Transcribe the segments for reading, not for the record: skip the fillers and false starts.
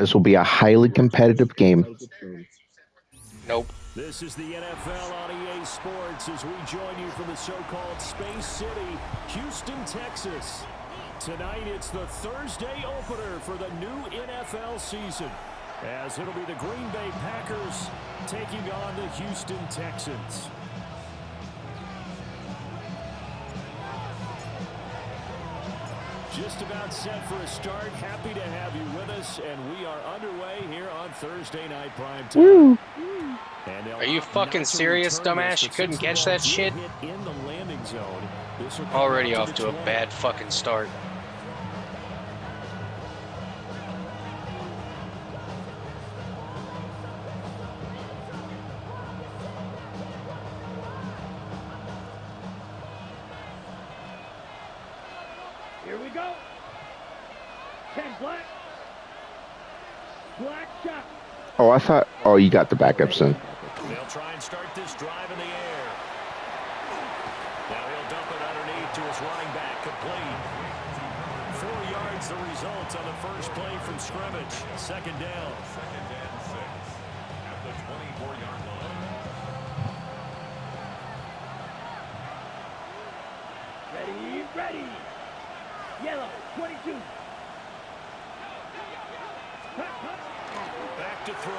This will be a highly competitive game. Nope. This is the NFL on EA Sports as we join you from the so-called Space City, Houston, Texas. Tonight, it's the Thursday opener for the new NFL season, as it'll be the Green Bay Packers taking on the Houston Texans. Just about set for a start. Happy to have you with us, and we are underway here on Thursday Night Prime Time. Are you fucking serious, dumbass? You couldn't catch that shit? Already off to a bad fucking start. Here we go. 10 black. Black shot. Oh, I thought. Oh, you got the backup son. They'll try and start this drive in the air. Now he'll dump it underneath to his running back, complete. 4 yards the result on the first play from scrimmage. Second down. Second and 6 at the 24-yard line. Ready, ready. Yellow, 22. Back to throw.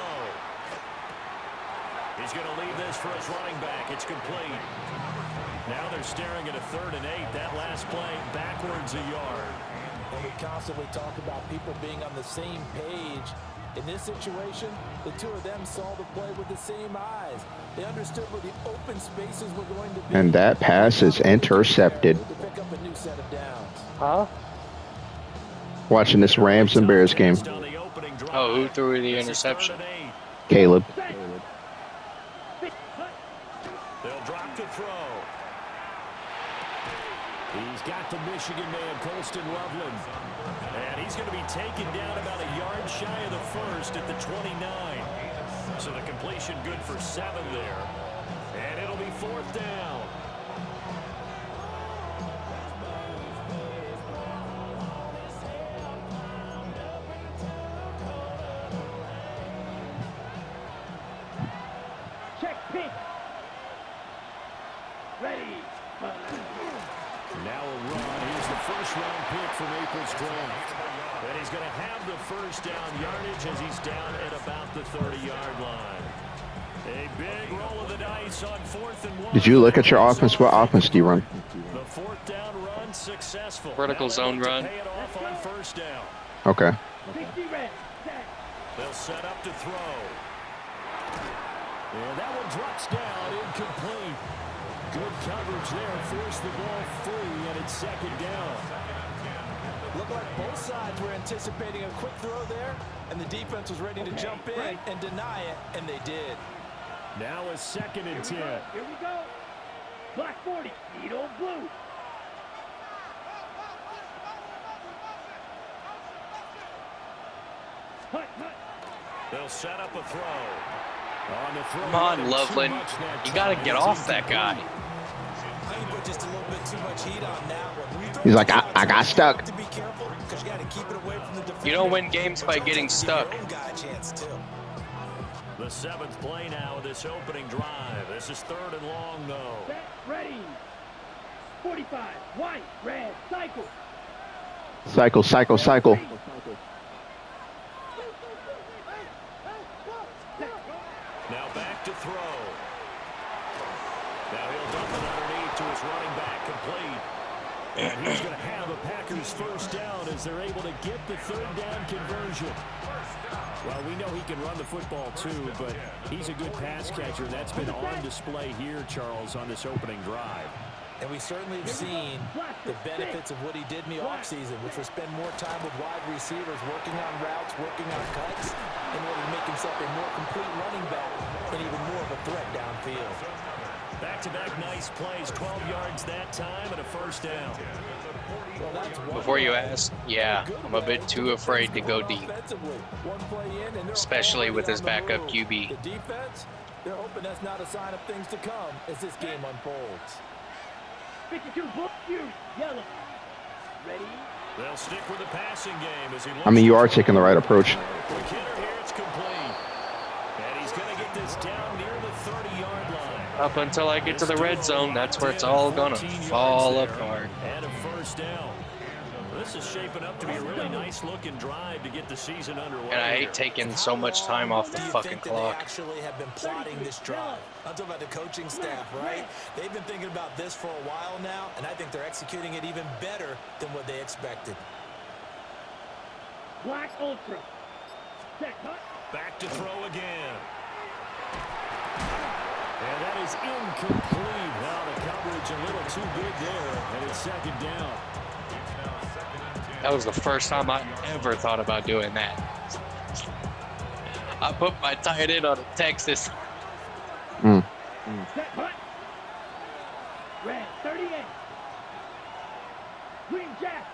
He's going to leave this for his running back. It's complete. Now they're staring at a 3rd and 8. That last play backwards a yard. And we constantly talk about people being on the same page. In this situation, the two of them saw the play with the same eyes. They understood where the open spaces were going to be. And that pass is intercepted. To pick up a new set of downs. Huh? Watching this Rams and Bears game. Oh, who threw the interception? Caleb. They'll drop to throw. He's got the Michigan man, Colston Loveland. And he's going to be taken down about a yard shy of the first at the 29. So the completion good for 7 there. And it'll be 4th down. Check pitch. Ready. Now a run. Here's the first-round pick from April's draft. And he's going to have the first down yardage as he's down at about the 30-yard line. A big roll of the dice on 4th and 1. Did you look at your offense? What offense do you run? The 4th down run successful. Vertical zone run. Pay it off on first down. Okay. 60 red. Set. They'll set up to throw. And that one drops down, incomplete. Good coverage there, forced the ball free, and it's 2nd down. Looked like both sides were anticipating a quick throw there, and the defense was ready to jump in and deny it, and they did. Now a 2nd and 10. Here we go. Black 40. Need old blue. Hut, hut. They'll set up a throw. On the throw. Come on, Loveland. You got to get off that guy. He put just a little bit too much heat on that one. He's like, I got stuck. To be careful because you got to keep it away from the defender. You don't win games by getting stuck. Give your own guy a chance too. The 7th play now of this opening drive. This is 3rd and long, though. Set. Ready. 45. White. Red. Cycle. Cycle, cycle, cycle. Now back to throw. Now he'll dump it underneath to his running back, complete. And he's going to have a Packers first down as they're able to get the 3rd down conversion. Well, we know he can run the football too, but he's a good pass catcher. That's been on display here, Charles, on this opening drive. And we certainly have seen the benefits of what he did in the offseason, which was spend more time with wide receivers, working on routes, working on cuts, in order to make himself a more complete running back and even more of a threat downfield. Back-to-back nice plays, 12 yards that time and a first down. Before you ask, yeah, I'm a bit too afraid to go deep. Especially with his backup QB. The defense, they're hoping that's not a sign of things to come as this game unfolds. 52 blue, yellow. Ready, They'll stick with the passing game as he I mean, you are taking the right approach. The kicker here, it's complete. And he's going to get this down near the 30-yard line. Up until I get to the red zone, that's where it's all gonna fall apart. And a first down. This is shaping up to be a really nice-looking drive to get the season underway. And I hate taking so much time off the Do you fucking think that clock. They actually have been plotting this drive. I'm talking about the coaching staff, right? They've been thinking about this for a while now, and I think they're executing it even better than what they expected. Black Ultra. Set cut. Back to throw again. And that is incomplete. Now the coverage a little too good there, and it's second down. That was the first time I ever thought about doing that. I put my tight end on a Texas. Set cut. Red 38. Green Jack.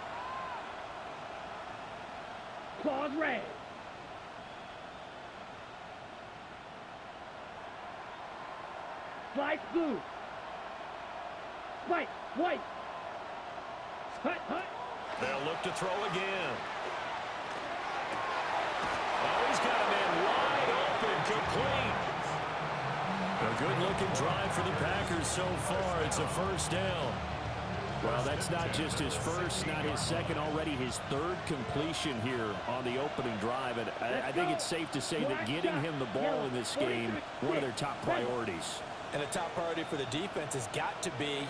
Claws red. Slice blue. Spike white. Hut hut. They'll look to throw again. Oh, he's got a man wide open, complete. A good-looking drive for the Packers so far. It's a first down. Well, that's not just his first, not his second, already his third completion here on the opening drive. And I think it's safe to say that getting him the ball in this game, one of their top priorities. And a top priority for the defense has got to be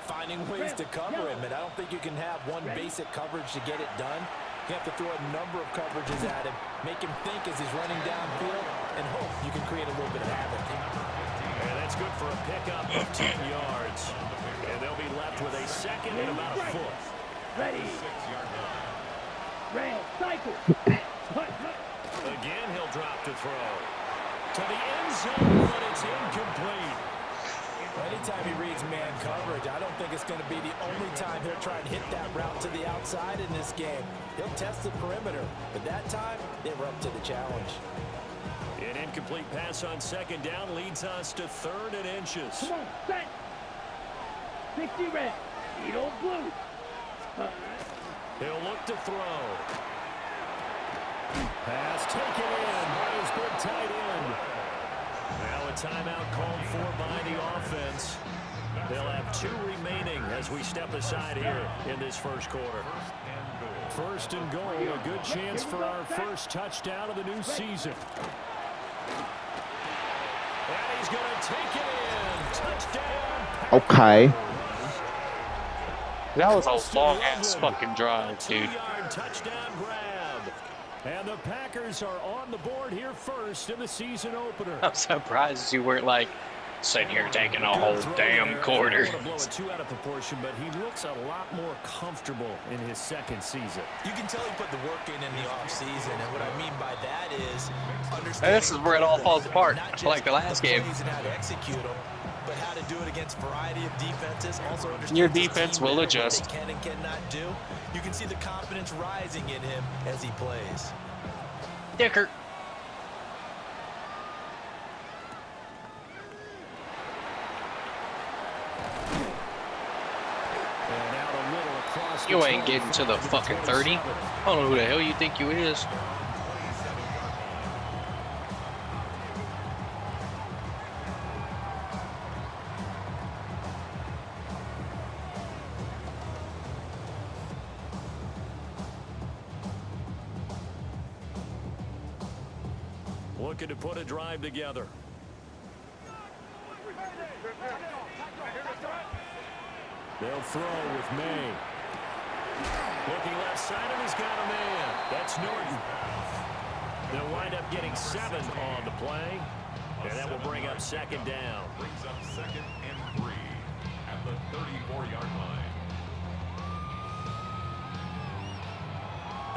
finding ways to cover him. And I don't think you can have one basic coverage to get it done. You have to throw a number of coverages at him, make him think as he's running downfield, and hope you can create a little bit of havoc. And that's good for a pickup of 10 yards. And they'll be left with a second and about a foot. Ready. Red cycle. Hut hut. Again, he'll drop to throw. To the end zone, but it's incomplete. Anytime he reads man coverage, I don't think it's going to be the only time he'll try and hit that route to the outside in this game. He'll test the perimeter, but that time, they were up to the challenge. An incomplete pass on second down leads us to 3rd and inches. Come on, set. 60 red. Needle blue. He'll look to throw. Pass taken in by his big tight end. Now a timeout called for by the offense. They'll have 2 remaining as we step aside here in this first quarter. First and goal, a good chance for our first touchdown of the new season. And he's going to take it in. Touchdown. Okay. That was a long-ass fucking drive, dude. 2-yard touchdown grab. And the Packers are on the board here first in the season opener. I'm surprised you weren't like sitting here taking a whole damn quarter. I don't want to blow it too out of proportion, but he looks a lot more comfortable in his second season. You can tell he put the work in the offseason, and what I mean by that is understanding. And this is where it all falls apart, like the last game. And how to execute them, but how to do it against a variety of defenses. Also understand Your his defense team will better, adjust. What they can and cannot do. You can see the confidence rising in him as he plays. Dicker. And out a little across You the ain't 20, getting to the fucking 30. I don't know who the hell you think you is. Looking to put a drive together. They'll throw with May. Looking left side, and he's got a man. That's Norton. They'll wind up getting 7 on the play. And that will bring up second down. Brings up 2nd and 3 at the 34-yard line.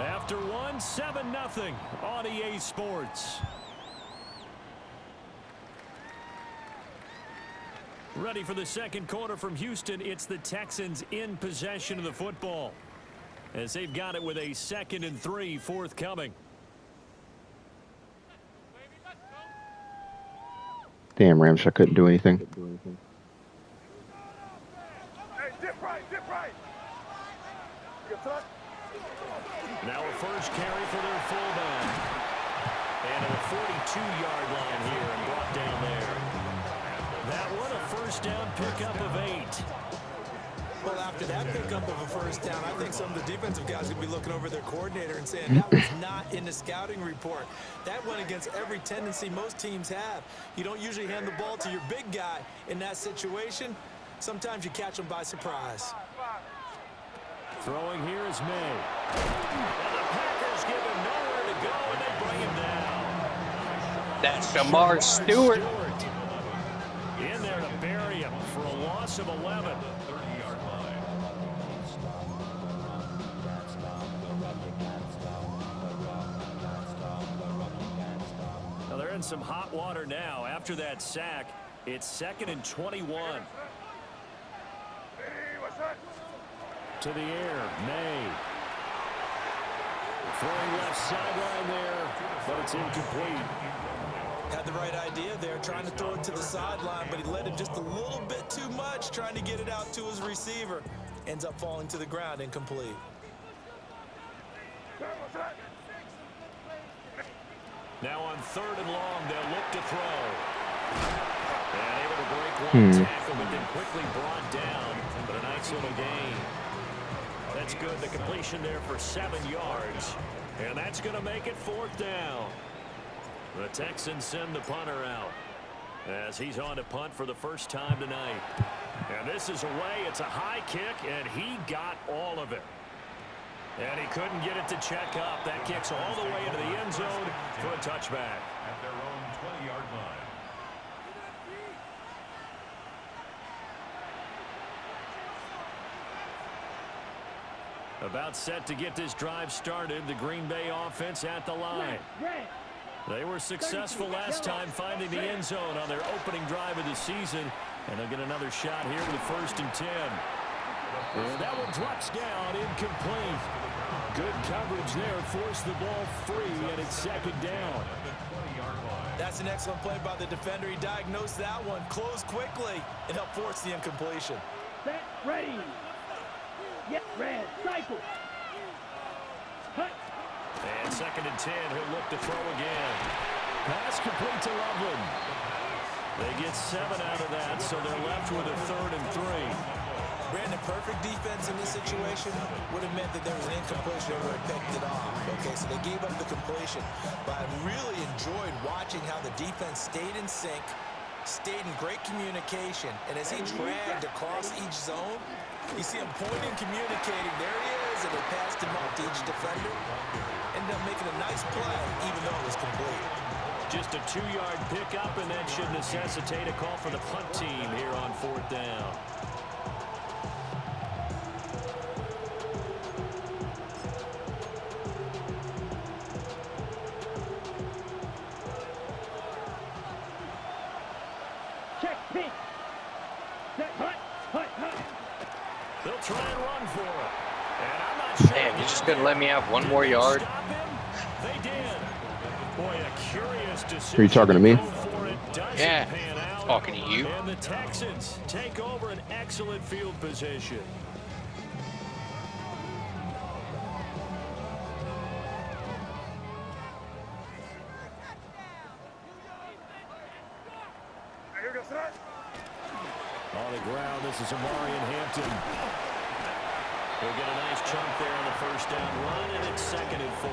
After 1, 7-0 on EA Sports. Ready for the second quarter from Houston. It's the Texans in possession of the football, as they've got it with a 2nd and 3 forthcoming. Damn, Rams, I couldn't do anything. Hey, dip right, dip right. You front. Now a first carry for their fullback. And at the 42-yard line here and brought down there. That one a first down pickup of 8. Well, after that pickup of a first down, I think some of the defensive guys are going to be looking over their coordinator and saying that was not in the scouting report. That went against every tendency most teams have. You don't usually hand the ball to your big guy in that situation. Sometimes you catch them by surprise. Throwing here is May. And the Packers give him nowhere to go, and they bring him down. That's Shamar Stewart. In there to bury him for a loss of 11. Now they're in some hot water now. After that sack, it's 2nd and 21. To the air, May. Throwing left sideline there, but it's incomplete. Had the right idea there, trying to throw it to the sideline, but he led him just a little bit too much, trying to get it out to his receiver. Ends up falling to the ground, incomplete. Now on 3rd and long, they'll look to throw. And able to break one tackle, but then quickly brought down. But a nice little gain. That's good. The completion there for 7 yards. And that's going to make it 4th down. The Texans send the punter out as he's on to punt for the first time tonight. And this is away. It's a high kick, and he got all of it. And he couldn't get it to check up. That kicks all the way into the end zone for a touchback. At their own 20-yard line. About set to get this drive started. The Green Bay offense at the line. They were successful last time finding the end zone on their opening drive of the season. And they'll get another shot here with 1st and 10. And that one drops down, incomplete. Good coverage there, forced the ball free, and it's 2nd down. That's an excellent play by the defender. He diagnosed that one, closed quickly, and helped force the incompletion. Set, ready. Yep, red, cycle. Cut. And 2nd and 10, he'll look to throw again. Pass complete to Loveland. They get 7 out of that, so they're left with a 3rd and 3. Brandon, perfect defense in this situation would have meant that there was an incompletion and would have picked it off. Okay, so they gave up the completion. But I really enjoyed watching how the defense stayed in sync, stayed in great communication, and as he dragged across each zone, you see him pointing, communicating. There he is, and they passed him off to each defender. Ended up making a nice play, even though it was complete. Just a 2-yard pickup, and that should necessitate a call for the punt team here on 4th down. Check, pink. Set, hut, hut, hut. They'll try and run for it. And I'm not sure. Damn, you just couldn't let me have 1 more yard. They did. Boy, a curious decision. Are you talking to me? Yeah, talking to you. And the Texans take over an excellent field position. On the ground, this is Amari and Hampton. We'll get a nice chunk there on the first down run, and it's 2nd and 4.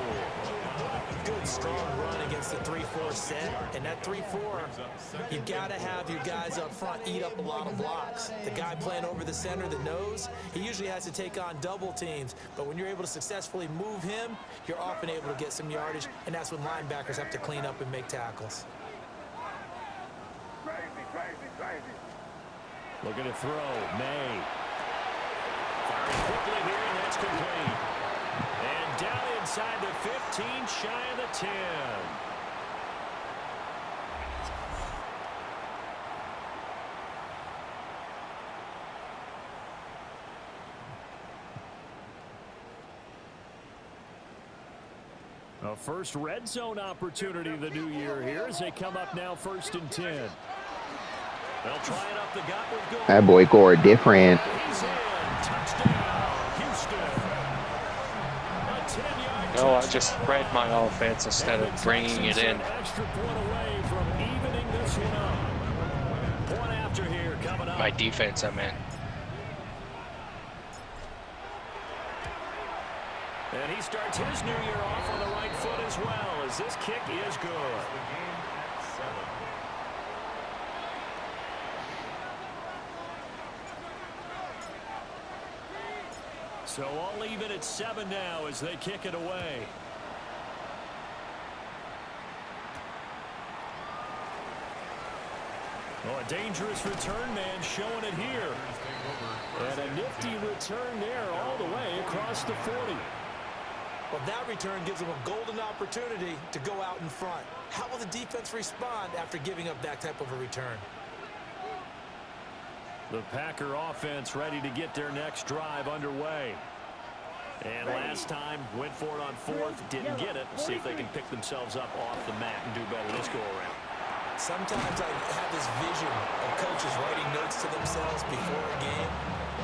Good, strong run against the 3-4 set. And that 3-4, you've got to have your guys up front eat up a lot of blocks. The guy playing over the center, the nose, he usually has to take on double teams. But when you're able to successfully move him, you're often able to get some yardage, and that's when linebackers have to clean up and make tackles. Looking to throw, May. Firing quickly here, and that's complete. And down inside the 15, shy of the 10. A first red zone opportunity of the new year here as they come up now 1st and 10. They'll try it up the gut with Gore. That boy Gore different. He's in. Touchdown, Houston. A 10-yard No, I just spread my offense instead of bringing it in. Extra point away from evening this one up. Point after here coming up. My defense, I meant. And he starts his new year off on the right foot as well, as this kick is good. So all even at 7 now as they kick it away. Oh, a dangerous return man showing it here. And a nifty return there all the way across the 40. Well, that return gives them a golden opportunity to go out in front. How will the defense respond after giving up that type of a return? The Packer offense ready to get their next drive underway. And last time, went for it on 4th, didn't get it. See if they can pick themselves up off the mat and do better this go-around. Sometimes I have this vision of coaches writing notes to themselves before a game.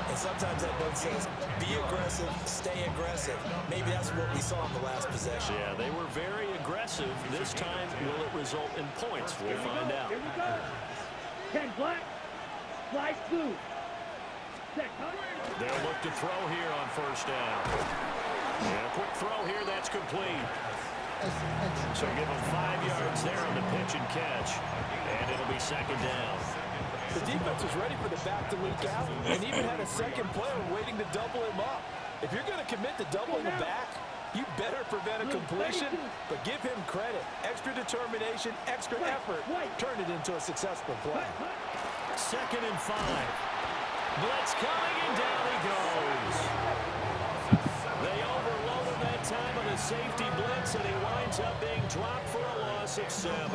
And sometimes that note says, be aggressive, stay aggressive. Maybe that's what we saw in the last possession. Yeah, they were very aggressive. This time, will it result in points? We'll find out. Here we go. 10 black, slice blue. They'll look to throw here on 1st down. And a quick throw here, that's complete. So give them 5 yards there on the pitch and catch. And it'll be 2nd down. The defense was ready for the back to leak out and even had a second player waiting to double him up. If you're going to commit to doubling the back, you better prevent a completion, but give him credit. Extra determination, extra effort, turned it into a successful play. 2nd and 5. Blitz coming, and down he goes. They overload him that time on a safety blitz, and he winds up being dropped for a loss of 7.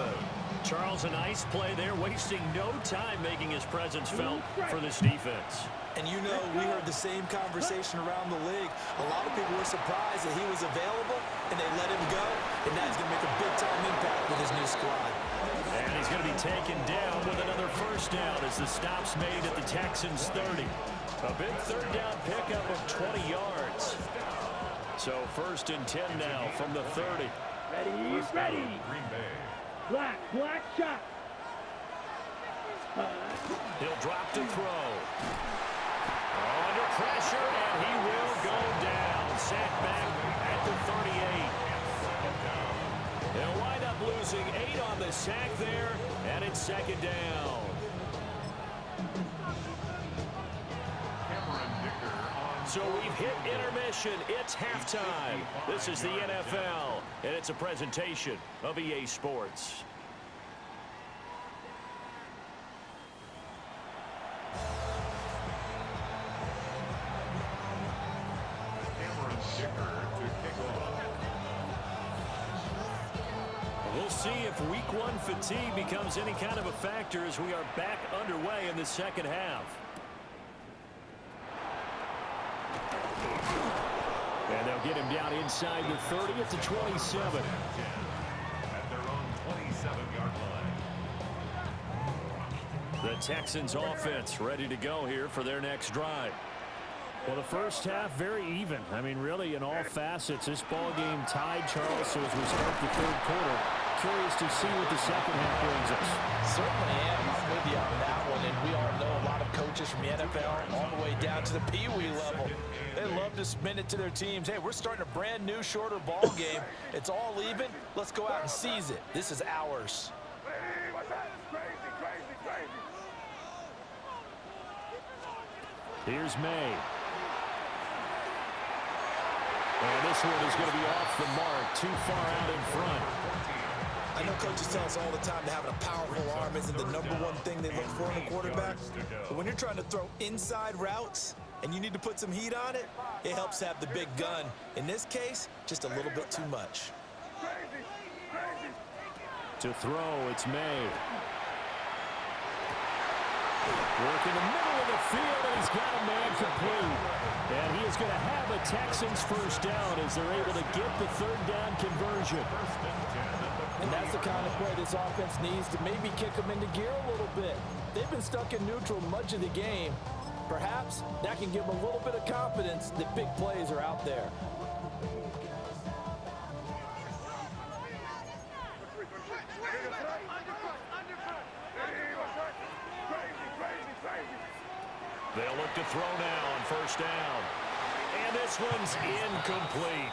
Charles, a nice play there, wasting no time making his presence felt for this defense. And you know, we heard the same conversation around the league. A lot of people were surprised that he was available, and they let him go, and now he's going to make a big-time impact with his new squad. And he's going to be taken down with another 1st down as the stop's made at the Texans' 30. A big 3rd down pickup of 20 yards. So 1st and 10 now from the 30. Ready, ready. Black shot. He'll drop to throw. Under pressure, and he will go down. Sacked back at the 38. They'll wind up losing 8 on the sack there, and it's 2nd down. So we've hit intermission. It's halftime. This is the NFL, and it's a presentation of EA Sports. We'll see if week 1 fatigue becomes any kind of a factor as we are back underway in the 2nd half. And they'll get him down inside the 30 at the 27. At their own 27-yard line. The Texans offense ready to go here for their next drive. Well, the 1st half very even. I mean, really in all facets, this ball game tied, Charles. So as we start the 3rd quarter, curious to see what the 2nd half brings us. Certainly am. I'm with you on that one. And we all know a lot of coaches from the NFL all the way down to the Pee-wee level. They love to spin it to their teams. Hey, we're starting a brand new, shorter ball game. It's all even. Let's go out and seize it. This is ours. Here's May. And this one is going to be off the mark, too far out in front. I know coaches tell us all the time that having a powerful arm isn't the #1 thing they look for in a quarterback. But when you're trying to throw inside routes and you need to put some heat on it, it helps have the big gun. In this case, just a little bit too much. To throw, it's May. Work in the middle of the field, and he's got a man complete. And he is going to have a Texans 1st down as they're able to get the 3rd down conversion. And that's the kind of play this offense needs to maybe kick them into gear a little bit. They've been stuck in neutral much of the game. Perhaps that can give them a little bit of confidence that big plays are out there. They'll look to throw now on first down. And this one's incomplete.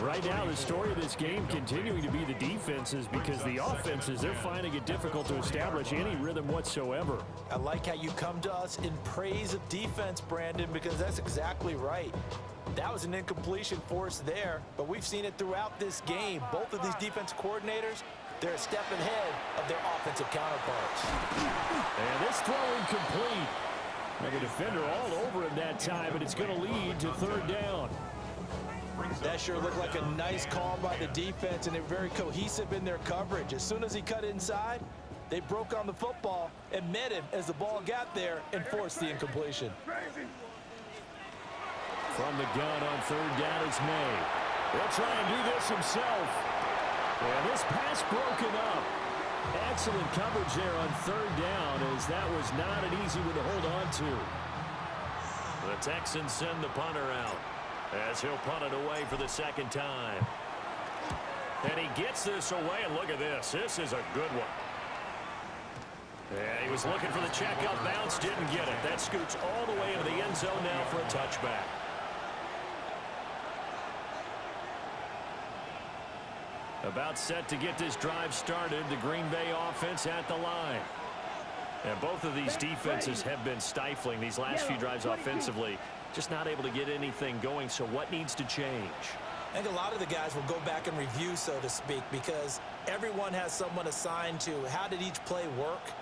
Right now, the story of this game continuing to be the defenses, because the offenses, they're finding it difficult to establish any rhythm whatsoever. I like how you come to us in praise of defense, Brandon, because that's exactly right. That was an incompletion for us there, but we've seen it throughout this game. Both of these defense coordinators, they're a step ahead of their offensive counterparts. And this throw incomplete. And the defender all over him that time, and it's going to lead to third down. That sure looked like a nice call by the defense, and they're very cohesive in their coverage. As soon as he cut inside, they broke on the football and met him as the ball got there and forced the incompletion. From the gun on third down is May. He'll try and do this himself. And this pass broken up. Excellent coverage there on third down, as that was not an easy one to hold on to. The Texans send the punter out as he'll punt it away for the second time. And he gets this away, and look at this. This is a good one. Yeah, he was looking for the checkup bounce, didn't get it. That scoots all the way into the end zone now for a touchback. About set to get this drive started, the Green Bay offense at the line. And both of these defenses have been stifling these last few drives offensively. Just not able to get anything going, so what needs to change? I think a lot of the guys will go back and review, so to speak, because everyone has someone assigned to how did each play work.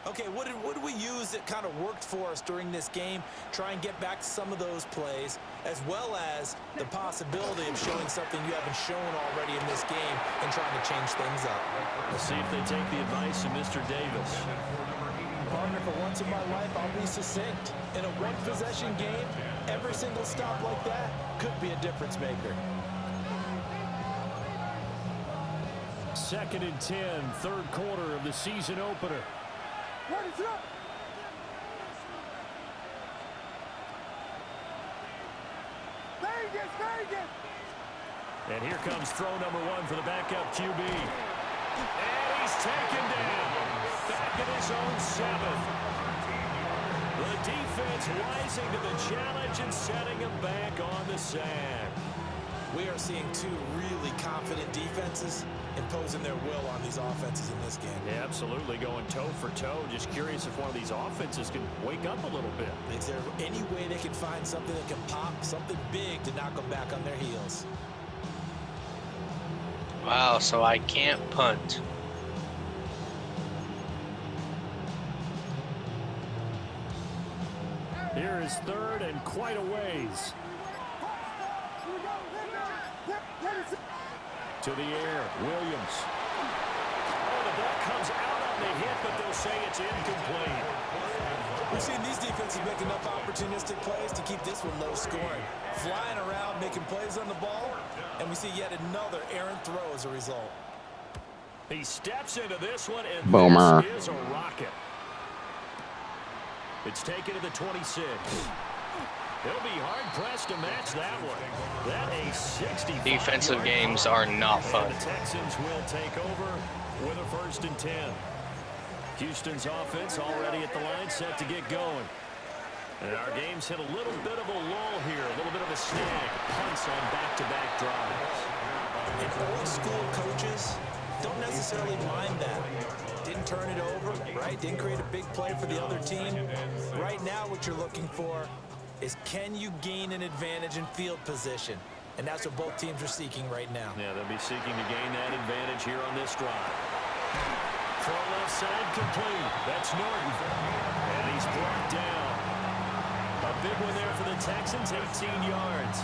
Okay, what did we use that kind of worked for us during this game? Try and get back to some of those plays, as well as the possibility of showing something you haven't shown already in this game and trying to change things up. We'll see if they take the advice of Mr. Davis. Partner, for once in my life, I'll be succinct. In a one-possession game, every single stop like that could be a difference maker. 2nd and 10, third quarter of the season opener. What is up? Vegas! And here comes throw number 1 for the backup QB. And he's taken down. Back at his own 7. The defense rising to the challenge and setting him back on the sack. We are seeing two really confident defenses imposing their will on these offenses in this game. Yeah, absolutely, going toe for toe. Just curious if one of these offenses can wake up a little bit. Is there any way they can find something that can pop, something big to knock them back on their heels? Wow, so I can't punt. Here is third and quite a ways. To the air, Williams. Oh, the ball comes out on the hit, but they'll say it's incomplete. We've seen these defenses make enough opportunistic plays to keep this one low scoring. Flying around, making plays on the ball, and we see yet another errant throw as a result. He steps into this one, and Boomer. this is a rocket. It's taken to the 26. He'll be hard-pressed to match that one. That a 65. Defensive games are not fun. The Texans will take over with a 1st and 10. Houston's offense already at the line, set to get going. And our game's hit a little bit of a lull here, a little bit of a snag. Punts on back-to-back drives. And old-school coaches don't necessarily mind that. Didn't turn it over, right? Didn't create a big play for the other team. Right now, what you're looking for is, can you gain an advantage in field position? And that's what both teams are seeking right now. Yeah, they'll be seeking to gain that advantage here on this drive. Throw left side complete. That's Norton. And he's brought down. A big one there for the Texans, 18 yards.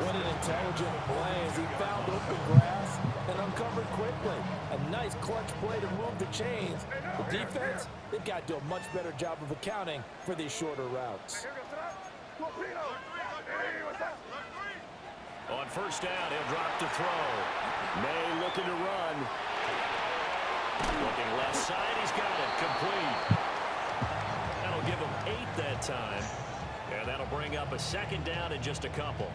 What an intelligent play as he found open grass and uncovered quickly. A nice clutch play to move the chains. The defense, they've got to do a much better job of accounting for these shorter routes. On first down, he'll drop to throw. May looking to run. Looking left side, he's got it. Complete. That'll give him 8 that time. And that'll bring up a 2nd down and just a couple.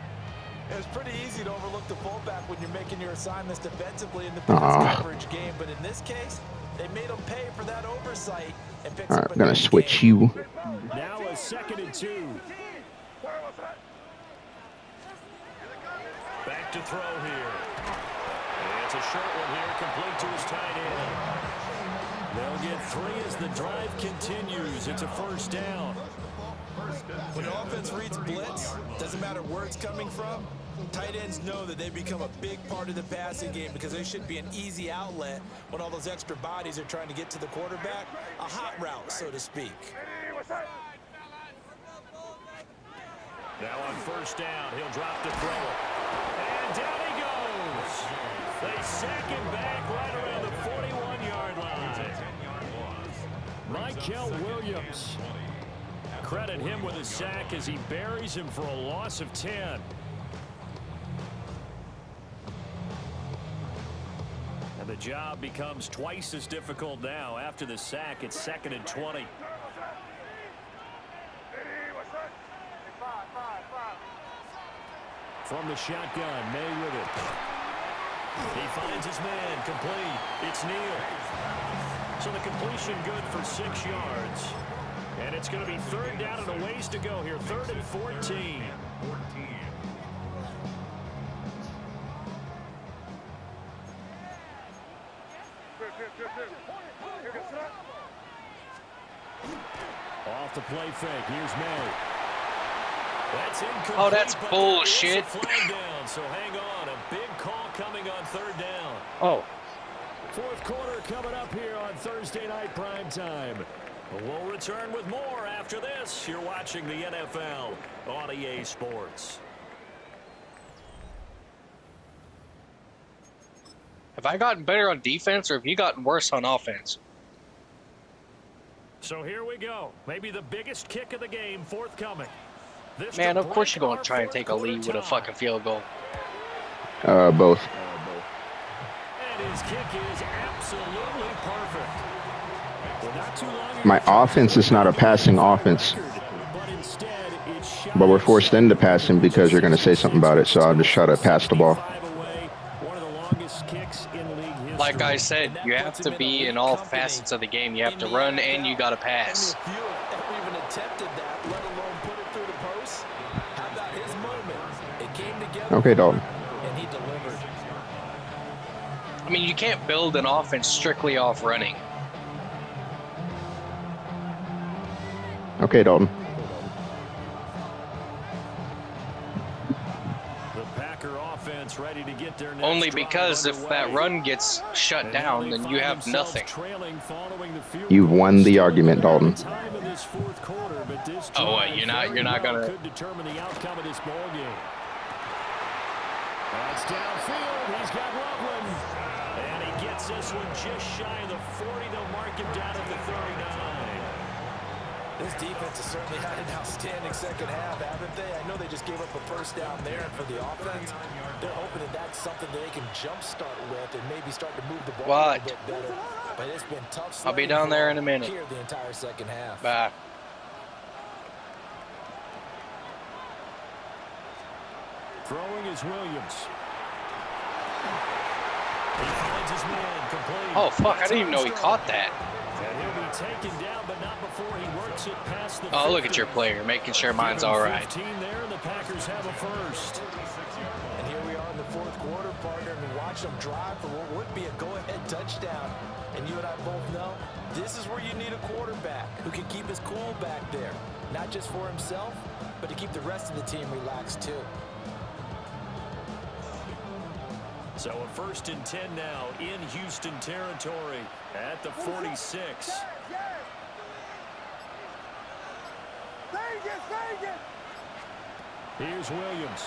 It's pretty easy to overlook the fullback when you're making your assignments defensively in the pass coverage game, but in this case, they made him pay for that oversight and picks All up right, I'm gonna another switch game. you. Now a 2nd and 2. Back to throw here. It's a short one here, complete to his tight end. They'll get 3 as the drive continues. It's a 1st down. When an offense reads blitz, doesn't matter where it's coming from, tight ends know that they become a big part of the passing game because they should be an easy outlet when all those extra bodies are trying to get to the quarterback. A hot route, so to speak. Now on 1st down, he'll drop the throw. And down he goes. They sack him back right around the 41-yard line. Michael Williams. Credit him with a sack as he buries him for a loss of 10. And the job becomes twice as difficult now. After the sack, it's 2nd and 20. From the shotgun, May with it. He finds his man, complete. It's Neal. So the completion good for 6 yards. And it's going to be 3rd down and a ways to go here. 3rd and 14. Off the play fake. Here's May. That's incomplete. Oh, that's bullshit. Flag down, so hang on. A big call coming on 3rd down. Oh. 4th quarter coming up here on Thursday night prime time. We'll return with more after this. You're watching the NFL on EA Sports. Have I gotten better on defense, or have you gotten worse on offense? So here we go. Maybe the biggest kick of the game forthcoming. This Man, to of course break you're going our to try and 4th take a quarter lead with a tie. fucking field goal. Both. And his kick is absolutely perfect. Well, not too long My ago, offense is not a passing offense, but instead it's shy but we're of forced into passing because you're going to say something about it, so I'll just try to pass the ball. 65 away, one of the longest kicks in league history. Like I said, you have to be in all facets of the game. You have to run and you got to pass. Only a few have ever even attempted that, let alone put it through the post. How about his moment? It came together. Okay, Dalton. And he delivered. I mean, you can't build an offense strictly off running. Okay, Dalton. The Packer offense ready to get their next Only drive because if that underway. run gets shut And now down, they then you find have themselves nothing. trailing following the field You've goal. won the Still argument, very Dalton. time in this 4th quarter, but this Oh, what, drive you're not very well gonna- could determine the outcome of this ball game. That's downfield. He's got Loveland. And he gets this one just shy of the 40. They'll mark him down at the 39. This defense has certainly had an outstanding 2nd half, haven't they? I know they just gave up a 1st down there, and for the offense, they're hoping that that's something that they can jumpstart with and maybe start to move the ball a What? little bit better. But it's been tough. I'll be sledding down for there them in a minute. Here the entire 2nd half. Bye. Throwing is Williams. He finds his man, complete. Oh, fuck, I didn't even know he That's caught that. And he'll be taken down, but not before he works it past the Oh, look at 50. your player, making sure mine's Give him all right. 15 there, and the Packers have a first. And here we are in the 4th quarter, partner, and we watch them drive for what would be a go-ahead touchdown. And you and I both know this is where you need a quarterback who can keep his cool back there, not just for himself, but to keep the rest of the team relaxed too. So a 1st and 10 now in Houston territory at the 46. Here's Williams.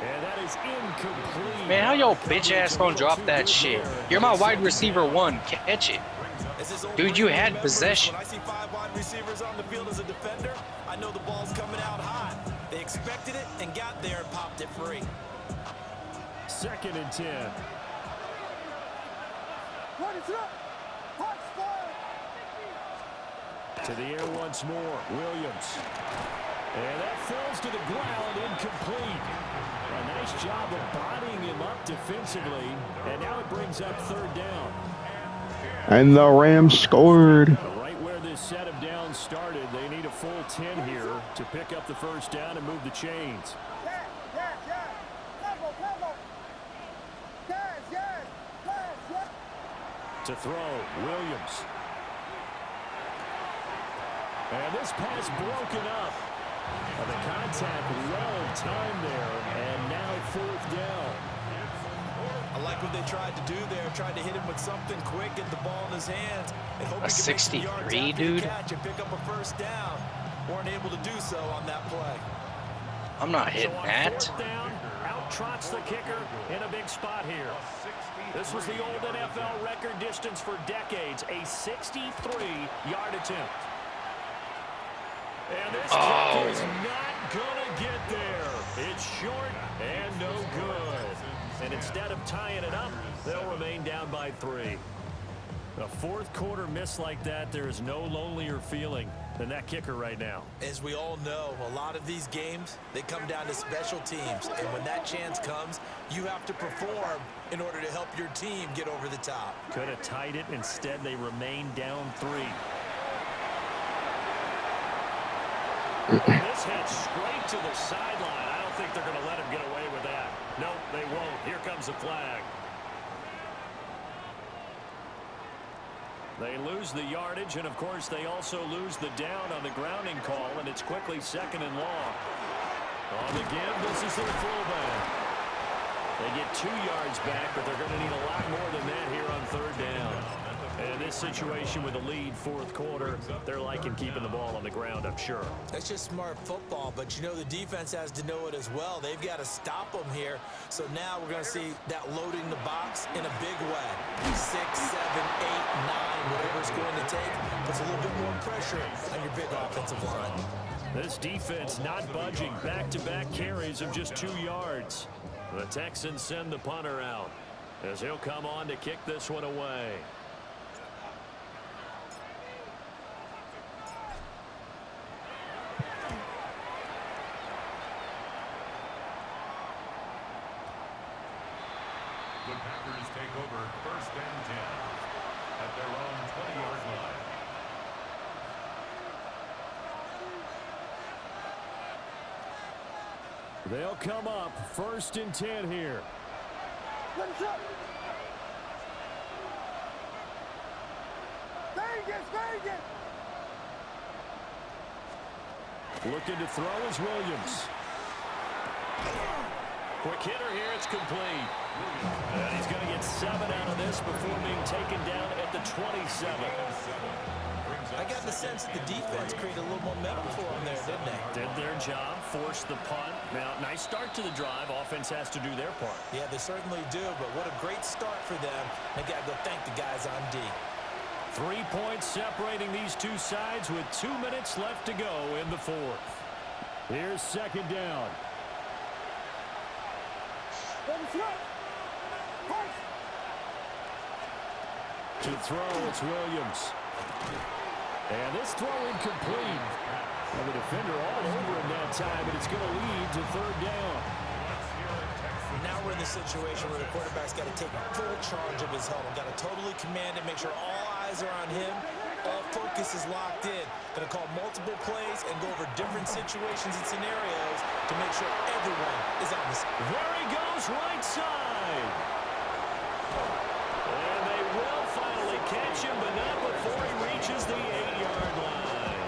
And that is incomplete. Man, how y'all bitch ass gonna drop that shit? You're my wide receiver 1. Catch it. Dude, you had possession. When I see 5 wide receivers on the field as a defender, I know the ball's coming out hot. They expected it and got there and popped it free. 2nd and 10. To the air once more. Williams. And that falls to the ground, incomplete. A nice job of bodying him up defensively. And now it brings up third down. And the Rams scored. Right where this set of downs started, they need a full 10 here to pick up the first down and move the chains. To throw, Williams. And this pass broken up. The contact well timed there, and now fourth down. I like what they tried to do there. Tried to hit him with something quick, get the ball in his hands, and hope A he can make some yards 63, after the dude? catch and pick up a first down. Weren't able to do so on that play. I'm not hitting So on that. fourth down, out trots the kicker in a big spot here. This was the old NFL record distance for decades, a 63-yard attempt. And this kick is not going to get there. It's short and no good. And instead of tying it up, they'll remain down by 3. A fourth quarter miss like that, there is no lonelier feeling than that kicker right now. As we all know, a lot of these games, they come down to special teams. And when that chance comes, you have to perform in order to help your team get over the top. Could have tied it. Instead, they remain down 3. This heads straight to the sideline. I don't think they're going to let him get away with that. Nope, they won't. Here comes the flag. They lose the yardage, and of course they also lose the down on the grounding call, and it's quickly second and long. On the give, this is their fullback. They get 2 yards back, but they're going to need a lot more than that here on third down. And in this situation with a lead fourth quarter, they're liking keeping the ball on the ground, I'm sure. That's just smart football, but you know the defense has to know it as well. They've got to stop them here. So now we're going to see that loading the box in a big way. 6, 7, 8, 9, whatever it's going to take, puts a little bit more pressure on your big offensive line. This defense not budging. Back-to-back carries of just 2 yards. The Texans send the punter out as he'll come on to kick this one away. The Packers take over first and 10 at their own 20-yard line. They'll come up first and 10 here. Looking to throw is Williams. Quick hitter here, it's complete. And he's going to get 7 out of this before being taken down at the 27. I got the sense that the defense created a little momentum for them there, didn't they? Did their job, forced the punt. Now, nice start to the drive. Offense has to do their part. Yeah, they certainly do, but what a great start for them. They got to go thank the guys on D. 3 points separating these two sides with 2 minutes left to go in the fourth. Here's second down. To throw, it's Williams. And this throw incomplete. And the defender all over him that time, but it's going to lead to third down. Now we're in the situation where the quarterback's got to take full charge of his huddle. Got to totally command it, make sure all eyes are on him. All focus is locked in. Going to call multiple plays and go over different situations and scenarios to make sure everyone is on the side. There he goes, right side. And they will finally catch him, but not before he reaches the 8-yard line.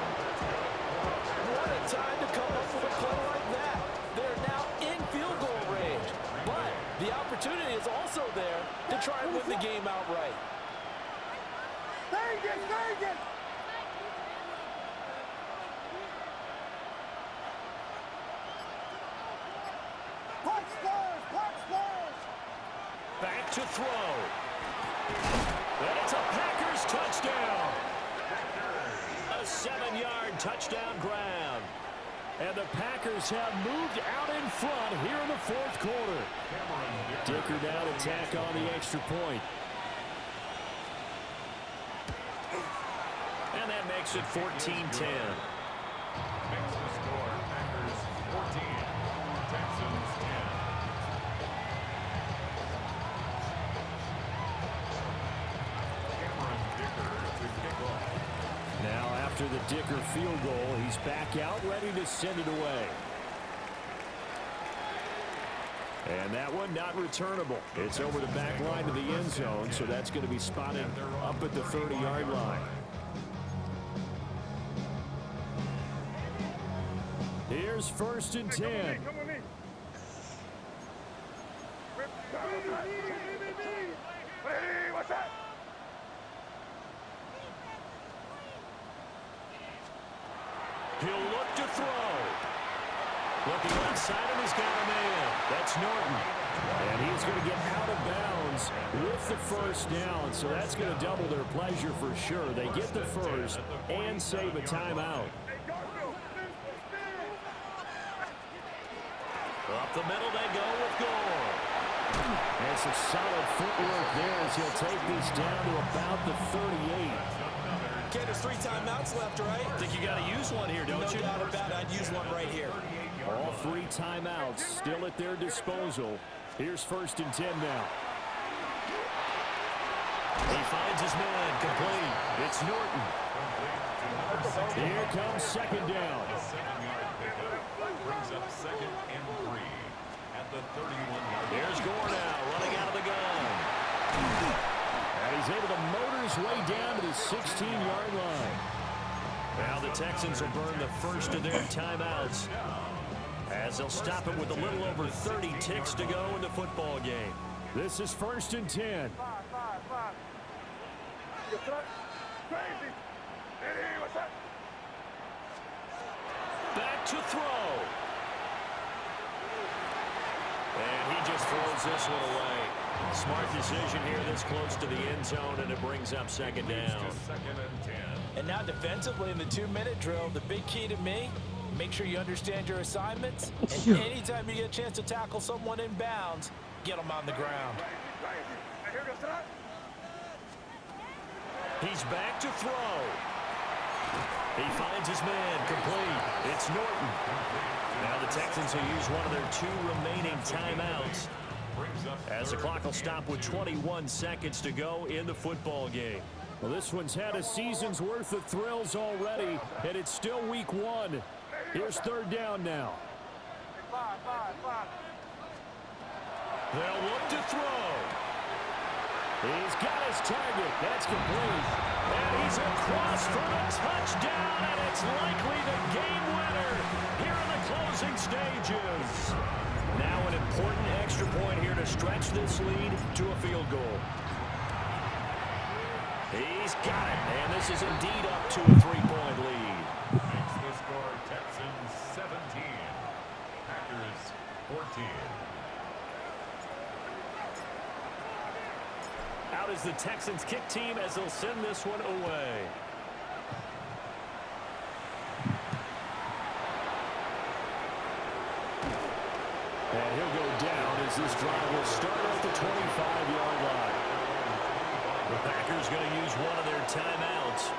What a time to come up with a play like that. They're now in field goal range. But the opportunity is also there to try and win the game outright. Back to throw. And it's a Packers touchdown. A 7-yard touchdown grab. And the Packers have moved out in front here in the fourth quarter. Dicker now to tack on the extra point. And that makes it 14-10. Makes the score After the Dicker field goal, he's back out, ready to send it away. And that one not returnable. It's over the back line to the end zone, so that's going to be spotted up at the 30-yard line. Here's 1st and 10. He'll look to throw. Looking outside, and he's got a man. That's Norton. And he's going to get out of bounds with the first down. So that's going to double their pleasure for sure. They get the first and save a timeout. Up the middle they go with Gore. And some solid footwork there as he'll take this down to about the 38. Okay, there's 3 timeouts left, right? I think you got to use one here, don't you? No doubt about it. I'd use one right here. All 3 timeouts still at their disposal. Here's 1st and 10 now. He finds his man complete. It's Norton. Here comes 2nd down. Brings up 2nd and 3 at the 31-yard. Here's Gore now running out of the gun. And he's able to motor his way down to the 16-yard line. Now the Texans will burn the first of their timeouts as they'll stop it with a little over 30 ticks to go in the football game. This is 1st and 10. Back to throw. And he just throws this one away. Smart decision here this close to the end zone, and it brings up 2nd down. 2nd and 10. And now defensively in the 2-minute drill, the big key to me, make sure you understand your assignments. And anytime you get a chance to tackle someone in bounds, get them on the ground. He's back to throw. He finds his man complete. It's Norton. Now the Texans will use one of their 2 remaining timeouts as the clock will stop with 21 seconds to go in the football game. Well, this one's had a season's worth of thrills already, and it's still week 1. Here's 3rd down now. They'll look to throw. He's got his target. That's complete. And he's across for the touchdown, and it's likely the game winner here in the closing stages. Now an important extra point here to stretch this lead to a field goal. He's got it, and this is indeed up to a 3-point lead. Makes the score Texans 17, Packers 14. Out is the Texans kick team as they'll send this one away. And he'll go down as this drive will start at the 25-yard line. The Packers going to use one of their timeouts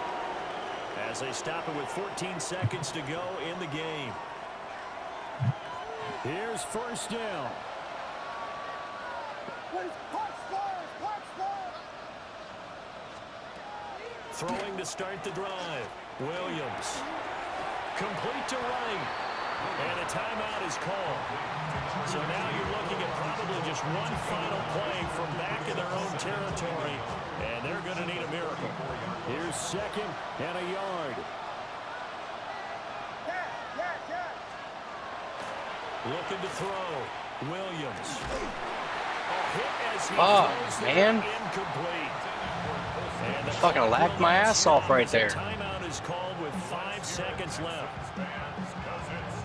as they stop it with 14 seconds to go in the game. Here's 1st down. Throwing to start the drive. Williams. Complete to right. And a timeout is called. So now you're looking at probably just one final play from back in their own territory. And they're going to need a miracle. Here's 2nd and a yard. Looking to throw. Williams. A hit as he throws man. Incomplete. And the Fucking laughed my ass off right there. Timeout is called with 5 seconds left.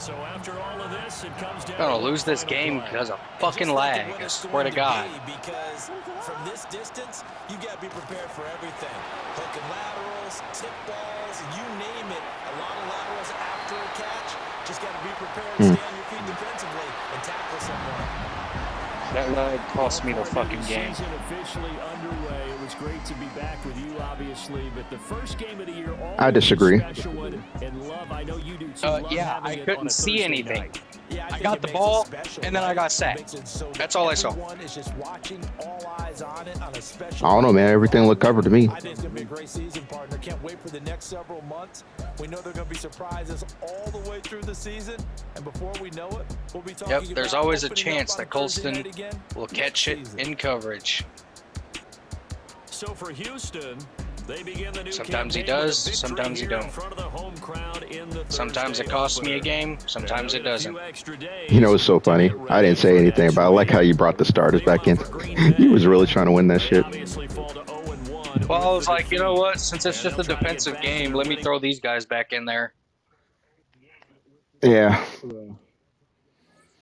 So after all of this, it comes down. Gonna lose this game because of fucking lag. I swear to God. Because from this distance, you gotta be prepared for everything. Hook and laterals, tip balls, you name it. A lot of laterals after a catch. Just gotta be prepared to stay on your feet defensively and tackle someone. That lag cost me the fucking game. Season officially underway. It was great to be back with you, obviously, but the first game of the year. I disagree. And Love, I know you do too. Yeah, I couldn't see anything. I got the ball, and then I got sacked. That's all I saw. One is just watching, all eyes on it. on a special. I don't know, man. Everything looked covered to me. I think it's going to be a great season, partner. Can't wait for the next several months. We know there are going to be surprises all the way through the season. And before we know it, we'll be talking about. There's always a opening chance up on that Colston Thursday night again will next catch it season. in coverage. So for Houston, they begin the new Sometimes he campaign with does, a victory sometimes he here in don't. front of the home crowd in the Sometimes it Thursday costs me a opener. game, sometimes it They're doesn't. a few extra days You know, it's so to funny. get I ready didn't say for anything, next but I like week. how you brought the starters back in. Meanwhile, for Green He was Bay, really trying to win that they shit. obviously fall to 0-1 Well, I with was the like, you know defeat. what? Since it's And just they'll a try to get defensive back to game, their let me winning throw these guys back in there. Yeah.